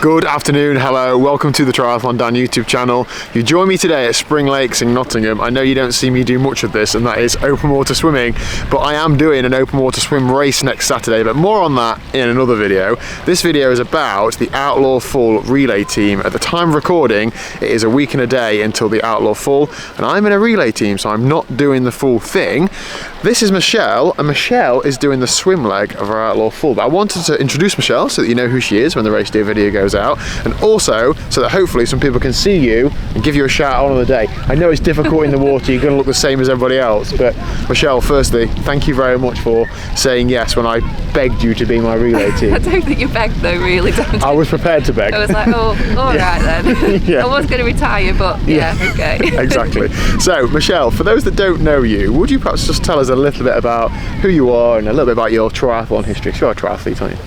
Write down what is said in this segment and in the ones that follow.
Good afternoon, hello, welcome to the TriathlonDan YouTube channel. You join me today at Spring Lakes in Nottingham. I know you don't see me do much of this, and that is open water swimming, but I am doing an open water swim race next Saturday, but more on that in another video. This video is about the Outlaw Full relay team. At the time of recording, it is a week and a day until the Outlaw Full, and I'm in a relay team, so I'm not doing the full thing. This is Michelle, and Michelle is doing the swim leg of our Outlaw Full. But I wanted to introduce Michelle so that you know who she is when the race day video goes out, and also so that hopefully some people can see you and give you a shout out on the day. I know it's difficult in the water, you're going to look the same as everybody else, but Michelle, firstly, thank you very much for saying yes when I begged you to be my relay team. I don't think you begged though, really, don't you? I was prepared to beg. I was like, oh, all right then. Yeah. I was going to retire, but yeah. Okay. Exactly. So, Michelle, for those that don't know you, would you perhaps just tell us a little bit about who you are and a little bit about your triathlon history? Because you're a triathlete, aren't you?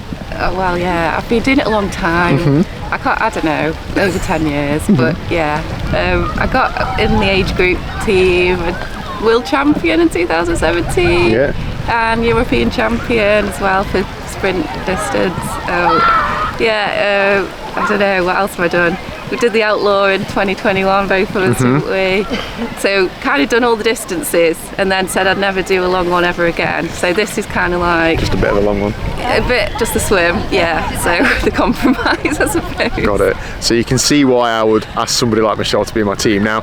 Well, yeah, I've been doing it a long time. I don't know, over 10 years, but yeah. I got in the age group team, world champion in 2017, and European champion as well for sprint distance. I don't know, what else have I done? We did the Outlaw in 2021, both of us, didn't we? So kind of done all the distances and then said I'd never do a long one ever again. So this is kind of like... Just a bit of a long one. A bit, just the swim, yeah. So the compromise, I suppose. Got it. So you can see why I would ask somebody like Michelle to be my team. Now,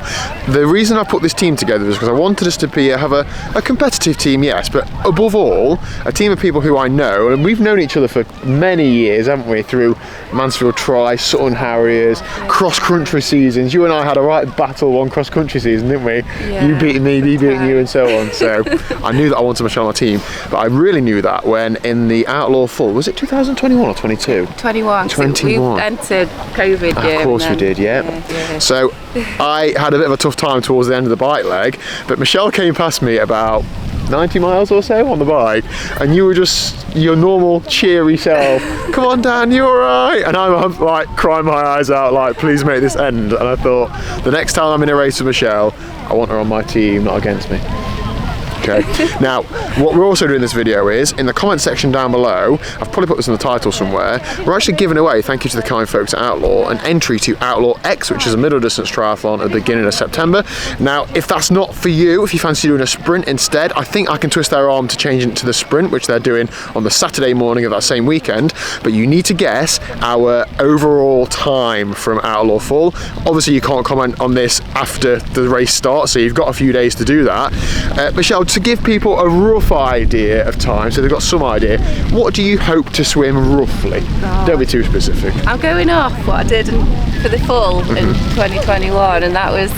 the reason I put this team together is because I wanted us to have a competitive team, yes, but above all, a team of people who I know, and we've known each other for many years, haven't we, through Mansfield Tri, Sutton Harriers, cross-country seasons. You and I had a right battle one cross-country season, didn't we? Yeah. You beating me beating you, and so on. So I knew that I wanted Michelle on my team, but I really knew that when in the Outlaw Full, was it 2021 or 22? 21. 21. We entered COVID year. Of course we did, yeah. So I had a bit of a tough time towards the end of the bike leg, but Michelle came past me about 90 miles or so on the bike, and you were just your normal cheery self. Come on, Dan, you alright? And I'm like crying my eyes out, like, please make this end. And I thought, the next time I'm in a race with Michelle, I want her on my team, not against me. Okay. Now, what we're also doing in this video is, in the comment section down below, I've probably put this in the title somewhere, we're actually giving away, thank you to the kind folks at Outlaw, an entry to Outlaw X, which is a middle distance triathlon at the beginning of September. Now, if that's not for you, if you fancy doing a sprint instead, I think I can twist their arm to change it to the sprint, which they're doing on the Saturday morning of that same weekend. But you need to guess our overall time from Outlaw Full. Obviously, you can't comment on this after the race starts, so you've got a few days to do that. Michelle, to give people a rough idea of time, so they've got some idea, what do you hope to swim roughly? Don't be too specific. I'm going off what I did for the full in 2021, and that was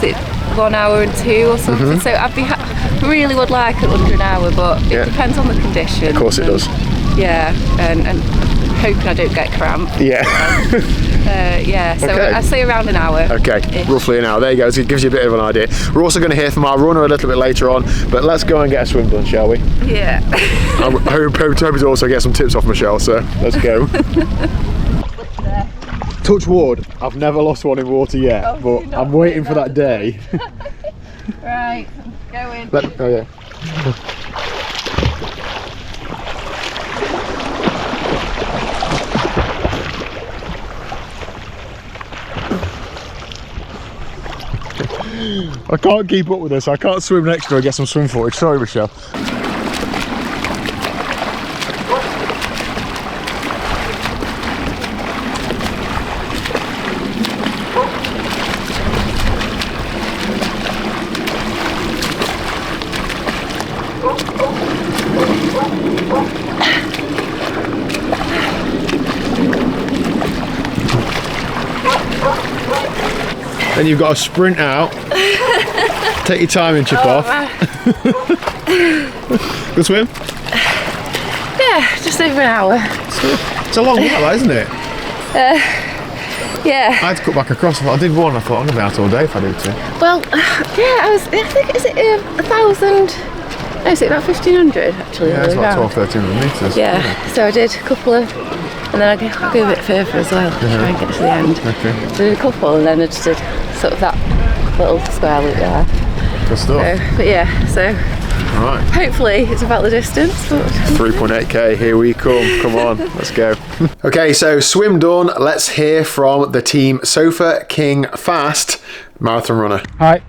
it 1 hour and 2 or something? So really would like it under an hour, but it depends on the condition. Of course it does. Yeah, and hoping I don't get cramp. Yeah. So okay. I say around an hour. Okay, roughly an hour. There you go. So it gives you a bit of an idea. We're also going to hear from our runner a little bit later on, but let's go and get a swim done, shall we? Yeah. I hope to also get some tips off Michelle, so let's go. Touch wood, I've never lost one in water yet, but I'm waiting for that day. Right, going. Oh yeah. I can't keep up with this. I can't swim next to her and get some swim footage. Sorry, Michelle. Then you've got to sprint out. Take your time and chip off. Good swim? Yeah, just over an hour. It's a long while, isn't it? Yeah. I had to cut back across. I did one. I thought I'm gonna be out all day if I do two. Well, yeah, I think is it 1,000? No, is it about 1,500 actually? Yeah, it's about 1,200-1,300 metres. Yeah. So I did a couple of, and then I'll go a bit further as well. Try and get to the end. Okay. So I did a couple, and then I just did sort of that little square loop there. Good stuff. So, but yeah, so Right. Hopefully it's about the distance. But 3.8k, here we come on, let's go. Okay, so swim done, let's hear from the team Sofa King Fast marathon runner. Hi,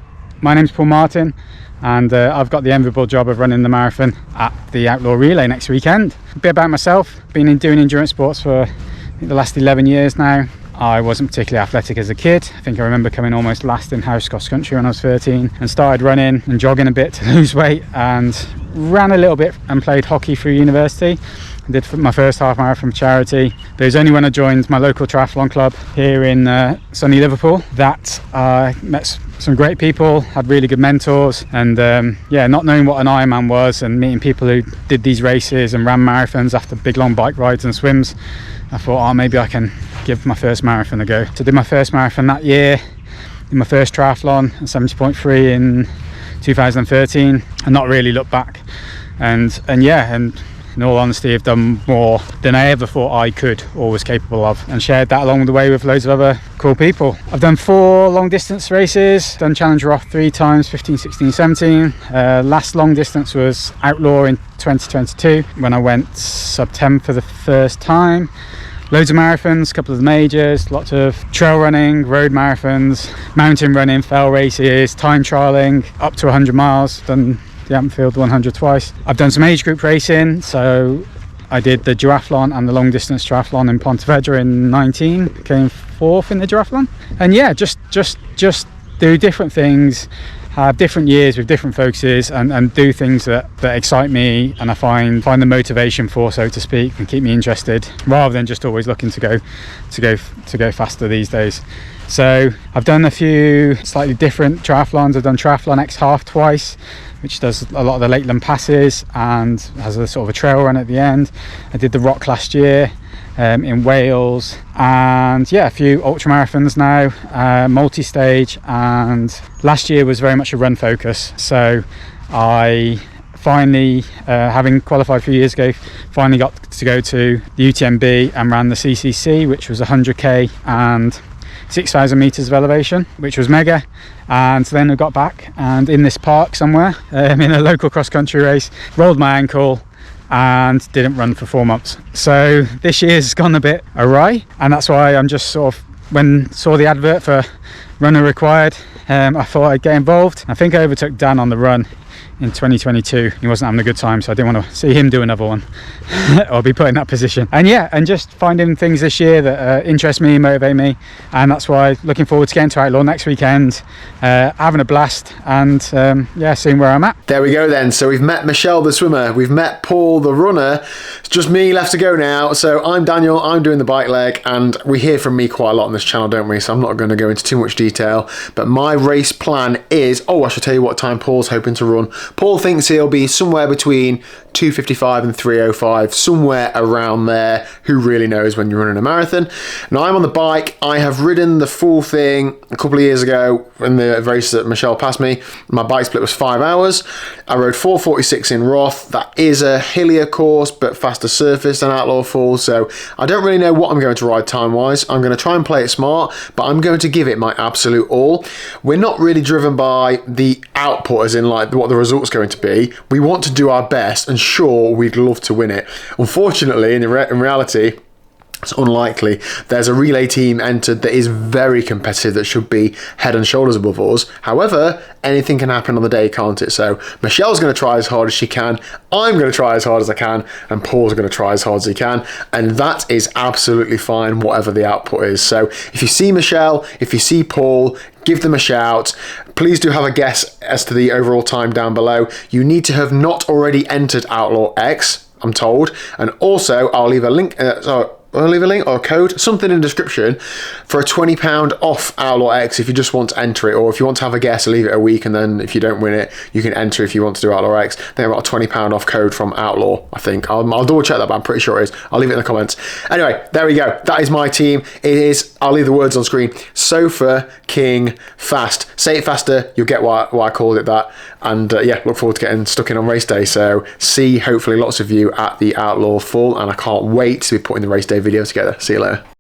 my name's Paul Martin, and I've got the enviable job of running the marathon at the Outlaw Relay next weekend. A bit about myself, been doing endurance sports for I think the last 11 years now. I wasn't particularly athletic as a kid. I think I remember coming almost last in house cross country when I was 13, and started running and jogging a bit to lose weight, and ran a little bit and played hockey through university. I did my first half marathon for charity, but it was only when I joined my local triathlon club here in sunny Liverpool that I met some great people, had really good mentors, and yeah, not knowing what an Ironman was and meeting people who did these races and ran marathons after big long bike rides and swims, I thought, oh, maybe I can give my first marathon a go. So I did my first marathon that year, did my first triathlon, 70.3 in 2013, and not really looked back. And yeah, and in all honesty, I've done more than I ever thought I could or was capable of, and shared that along the way with loads of other cool people. I've done 4 long distance races, done Challenger off 3 times, 15, 16, 17. Last long distance was Outlaw in 2022 when I went sub 10 for the first time. Loads of marathons, a couple of the majors, lots of trail running, road marathons, mountain running, fell races, time trialing, up to 100 miles, done the Ampfield 100 twice. I've done some age group racing, so I did the duathlon and the long distance triathlon in Pontevedra in 19, came 4th in the duathlon. And yeah, just do different things, have different years with different focuses, and do things that excite me and I find the motivation for, so to speak, and keep me interested, rather than just always looking to go faster these days. So I've done a few slightly different triathlons. I've done Triathlon X Half twice, which does a lot of the Lakeland passes and has a sort of a trail run at the end. I did the Rock last year in Wales, and yeah, a few ultra marathons now, multi-stage, and last year was very much a run focus. So I finally, having qualified a few years ago, finally got to go to the UTMB and ran the CCC, which was 100k and 6,000 meters of elevation, which was mega. And then I got back, and in this park somewhere, in a local cross country race, rolled my ankle and didn't run for 4 months. So this year's gone a bit awry, and that's why I'm just sort of, when saw the advert for runner required, I thought I'd get involved. I think I overtook Dan on the run in 2022. He wasn't having a good time, so I didn't want to see him do another one or be put in that position. And yeah, and just finding things this year that interest me, motivate me, and that's why looking forward to getting to Outlaw next weekend, having a blast, and yeah, seeing where I'm at. There we go then. So we've met Michelle the swimmer, we've met Paul the runner, it's just me left to go now. So I'm Daniel, I'm doing the bike leg, and we hear from me quite a lot on this channel, don't we? So I'm not going to go into too much detail, but my race plan is, I should tell you what time Paul's hoping to run. Paul thinks he'll be somewhere between 2:55 and 3:05, somewhere around there. Who really knows when you're running a marathon? Now I'm on the bike. I have ridden the full thing a couple of years ago in the race that Michelle passed me. My bike split was 5 hours. I rode 4:46 in Roth. That is a hillier course, but faster surface than Outlaw Falls. So I don't really know what I'm going to ride time-wise. I'm going to try and play it smart, but I'm going to give it my absolute all. We're not really driven by the output, as in like what the result's going to be. We want to do our best, and sure, we'd love to win it. Unfortunately, in reality, it's unlikely. There's a relay team entered that is very competitive, that should be head and shoulders above us. However, anything can happen on the day, can't it? So Michelle's going to try as hard as she can, I'm going to try as hard as I can, and Paul's going to try as hard as he can, and that is absolutely fine, whatever the output is. So if you see Michelle, if you see Paul, give them a shout. Please do have a guess as to the overall time down below. You need to have not already entered Outlaw X, I'm told, and also I'll leave a link, I'll leave a link or a code, something in the description, for a £20 off Outlaw X if you just want to enter it, or if you want to have a guess, leave it a week, and then if you don't win it, you can enter if you want to do Outlaw X. Then I've got a £20 off code from Outlaw, I think. I'll double check that, but I'm pretty sure it is. I'll leave it in the comments. Anyway, there we go. That is my team. It is, I'll leave the words on screen, Sofa King Fast. Say it faster, you'll get why I called it that. And yeah, look forward to getting stuck in on race day. So see, hopefully, lots of you at the Outlaw Full, and I can't wait to be putting the race day video together. See you later.